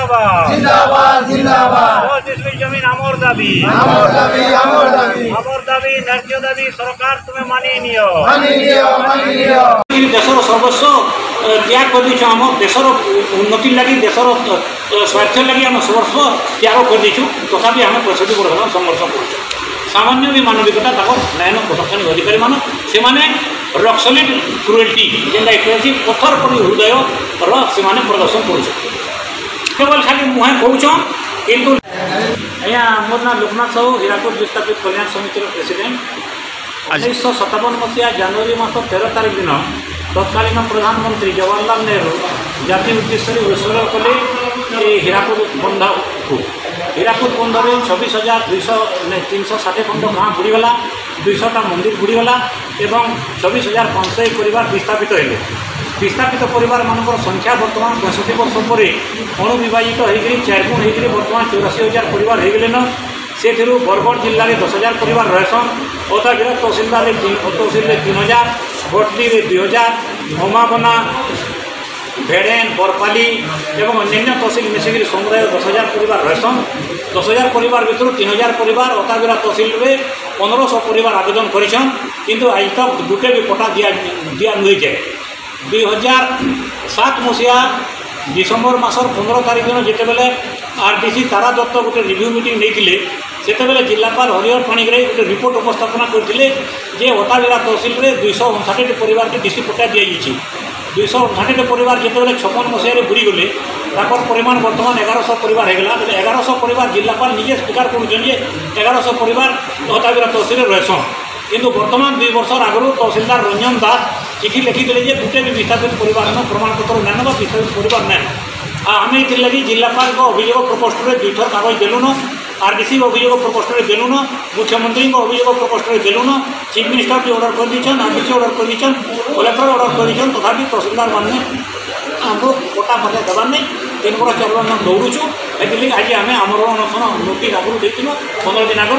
जिंदाबाद जिंदाबाद जिंदाबाद जमीन आमर दाबी आमर दाबी आमर दाबी आमर दाबी न्याय दाबी सरकार तुम्हें मानि नियो देशर सर्वस्व त्याग कर दीचु आम देशर उन्नति लगी देशर स्वार्थ लगी आम सर्वस्व त्याग कर दीचु तथापि आम 65 वर्ष संघर्ष कर सामान्य भी मानविकता न्याय प्रशासनिक अधिकारी मान से रॉक सॉलिड क्रुएल्टी जेनटा कहे पत्थर पड़ी हृदय से प्रदर्शन कर केवल खाली मुहे कौन किंतु आज्ञा मोर ना लोकनाथ साहू हीराकुद विस्थापित कल्याण समितिर प्रेसिडेंट 1957 मसीहा जनवरी मास 13 तारीख दिन तत्कालीन प्रधानमंत्री जवाहरलाल नेहरू जाति उद्देश्य उत्सर्ग कले हीराकुद बंध को हीराकुद बंधर 26,360 खंड गाँ बुड़ीगला 200टा मंदिर बुड़ीगला एवं 24,500 परिवार विस्थापित है। विस्थापित परिवार मानकर संख्या बर्तमान 65 वर्ष पर अणुविभाजित होकर 4 गुण होकर बर्तमान 84,000 परिवार हो गए से बरगढ़ जिले में 10,000 परिवार रहसन ओदागिरा तहसिलदार तहसिल 3,000 भटली 2,000 भमाबना भेड़ेन बरपाली एवं अन्य तहसिल मिसिक समुदाय 10,000 परिवार रहसन 10,000 परिवार भर 3,000 परिवार ओताबिरा तहसिल में 1,500 परिवार आवेदन करिछन किंतु आज तक गुटे भी पट्टा दिया नहीं जाए। 2007 मसीहा डिसेम्बर मासर 15 तारीख दिन जितेबले आरडीसी तारा दत्त गोटे रिव्यू मीटिंग नहीं से जिलापाल हरिहर पाणिग्राही गोटे रिपोर्ट उपस्थापना करते जे ओताबिरा तहसिल में 259 परिवार के डीसी पट्टा दी जाइए 259 परिवार जितेबले 56 मसीह बुड़ी गले परिमाण बर्तमान 1100 परिवार होगा 1100 परिवार जिलापाल निजे स्वीकार कर 1100 परिवार ओताबिरा तहसिल रहसन किंतु बर्तमान 2 वर्ष आगु तहसिलदार रंजन दास चिठी लिखिदे जे गोटे भी विस्थापित परिवार प्रमाणपत्र नान विस्थापित परिवार ना आम ये जिलापाल अभियोग प्रकोष्ठ में 2 थर कागज देलुन आरडीसी अभियोग प्रकोष्ठ में देलुन मुख्यमंत्री अभियोग प्रकोष्ठ में देलुन चीफ मिनिस्टर भी ऑर्डर कर दीछन आरडीसी ऑर्डर कर दीछन कलेक्टर ऑर्डर कर दीछन तथापि तहसिलदार मैंने आमको पट्टा मध्य देवार नहीं 3 वर्ष 4 वर्ष दौड़ुचु ये आज आम आमर अनशन नोटिस आगुरी देती 15 दिन आगु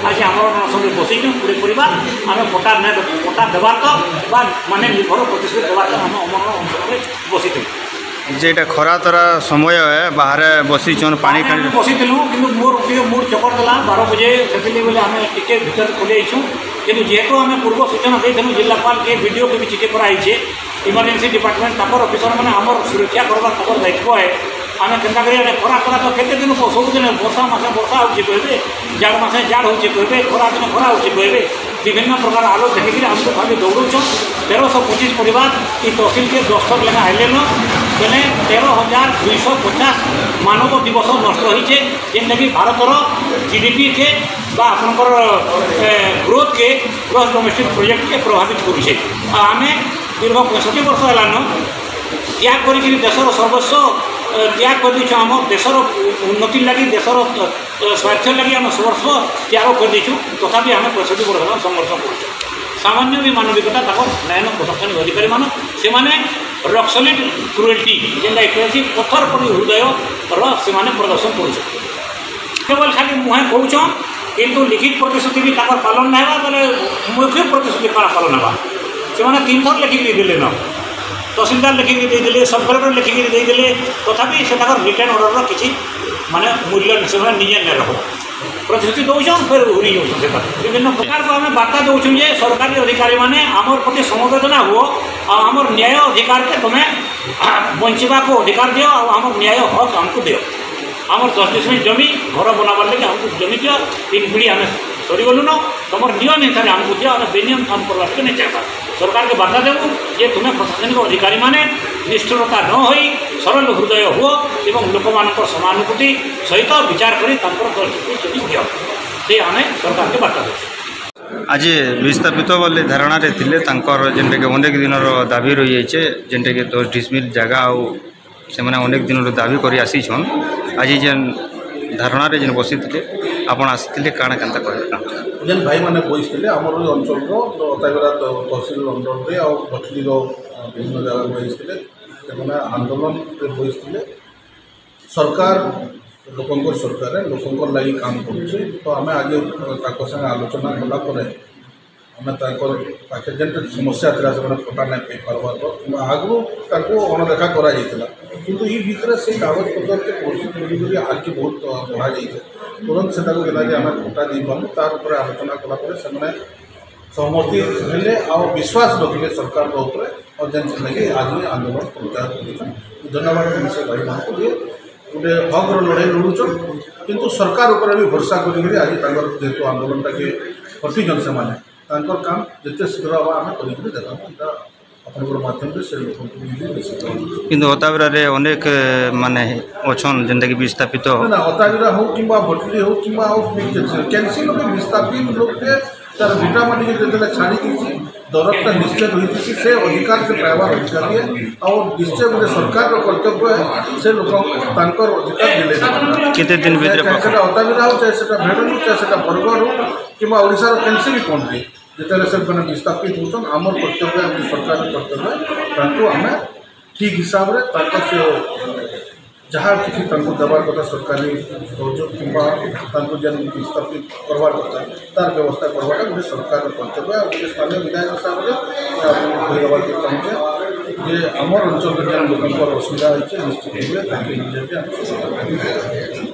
आज आमर अनशन बसईचु पूरे परिवार आम पट्टा देवार तो माने निर्भर प्रतिश्रुत देवार आम अमर अनशन बसईचु जेटा खरा तरा समय है बाहर बसीचन पानी बसीलु कि मोर चकर देला 12 बजे से बोले आम टिके भर खोलु कि जेहेतु आम पूर्व सूचना देलु जिलापाल के वीडियो के भी चिठी कराई इमरजेंसी डिपार्टमेंट ऑफिसर मैंने आम सुरक्षा करवा दायित्व है आम केन्ता खरा खरा तो केते दिन सबुदिन वर्षा मसे वर्षा होची कहबे जाड़ मसे जाड़ होची कहबे खरा दिन खरा होची कहबे विभिन्न प्रकार आलो देखिए आमको खाली दौड़ुछन 1325 परिवार ये तहसिल के 10 थर लेखा हेलेन बेले 13,250 मानव दिवस नष्ट होइछे जेनटा कि भारतर जीडीपी के आपनकर ग्रोथ के ग्रॉस डोमेस्टिक प्रोजेक्ट के प्रभावित करुछे आम दीर्घ 65 वर्ष है त्याग कर देशर सर्वस्व त्याग कर दीचु आम देशर उन्नति लगी देशर स्वार्थ लगी आम सर्वस्व त्याग कर दीचु तथापि आम 65 वर्ष संघर्ष कर सामान्य भी मानविकता न्याय प्रशासनिक अधिकारी मान से रॉक सॉलिड क्रुएल्टी जेनटा कहे पत्थर पड़ी हृदय से प्रदर्शन कर केवल खाली मुहे कौन किंतु लिखित प्रतिश्रुति भी पालन ना बोले मौखिक प्रतिश्रुति पालन होगा से 3 थर लिखिक देले न तहसिलदार लिखिक देदेले सब कलेक्टर लिखिक देदेले तथापि से रिटर्न ऑर्डर किसी माने मूल्य से निजे नहीं रख प्रतिश्रुति दौन फिर उड़ी जाऊँ विभिन्न प्रकार को आम बार्ता दौन जे सरकारी अधिकारी मैंने आमर प्रति समवेदना हो आमर न्याय अधिकार के तुम्हें बंचवा को अधिकार दियो आम न्याय हक आमको दियो आमर 10 डिसमिल जमी घर बनाबार लगे आमको जमी दियो 3 पीढ़ी आम सरीगलु न तुम नियम हिसाब से आमको दियो बेनियम काम करवा नहीं चाहता सरकार के बार्ता देवु जे तुम्हें प्रशासनिक अधिकारी मैंने निष्ठुरता न हो सरल हृदय हो एवं लोक मान समानुभूति सहित विचार कर दियो से आम सरकार के बार्ता देव आज विस्थापित बोले धारणा थे जेनटा कि अनेक दिन दाबी रही है जेनटा कि 10 डिसमिल जगह से अनेक दिन दाबी कर आसीछन आज जेन धारणा जेन बसी आपड़ आसते काण के जेन भाई मैंने बसते आमर अंचल ओताबिरा तहसिल अंडर आ भटली विभिन्न जगह बसते आंदोलन बसते सरकार लोकंर सरकार लोकंर लगी काम करुचे तो आम आज संगे आलोचना कलापर आम पाखे जेन समस्या था से पटा नहीं पाई पार्बार आगु अणदेखा कर किंतु ये भितर से कागज पत्र के प्रोसेस मिली आगे बहुत बढ़ा जाइए तुरंत से आम कोटा दे पार्नु तार ऊपर आलोचना कलापर से सहमति हेले आ विश्वास रखिले सरकार ऊपर और जेन लगे आज आंदोलन प्रत्याहार कर धन्यवाद से भाई मान गोटे हक लड़ाई लड़ुचन किंतु सरकार ऊपर भी भरोसा करी आज जेहेतु आंदोलन के हटिजन से माने काम जिते शीघ्र हम आम कर देखा आपनकर माध्यम से लोक किंतु अताबिरा अनेक माने अच्छन जेनटा कि विस्थापित ना अताबिरा हो कि भटली हो कि कैंसिल विस्थापित लोग के तार भिटा माटी जो छाड़ी दरदटा निश्चय रही से अधिकार से पाइबार अधिकार है और निश्चय गोटे सरकार कर्तव्य है से लोक अधिकार दिले केते दिन भितर अताबिरा हो चाहे भेड़ हो चाहे बरगढ़ हो कि ओडार कैंसी भी कौन भी जिते से मैंने विस्थापित होचन आमर कर्तव्य आम सरकार कर्तव्य आम ठीक हिसाब से जहाँ किसी देवार कथा सरकारी सहयोग कि जेन विस्थापित करवार कथा तार व्यवस्था करवाटा गोटे सरकार कर्तव्य गोटे स्थानीय विधायक हिसाब से कहीदेवार चाहूँचे जे आमर अंचल जेन लोक असुविधा होती निश्चित भाव में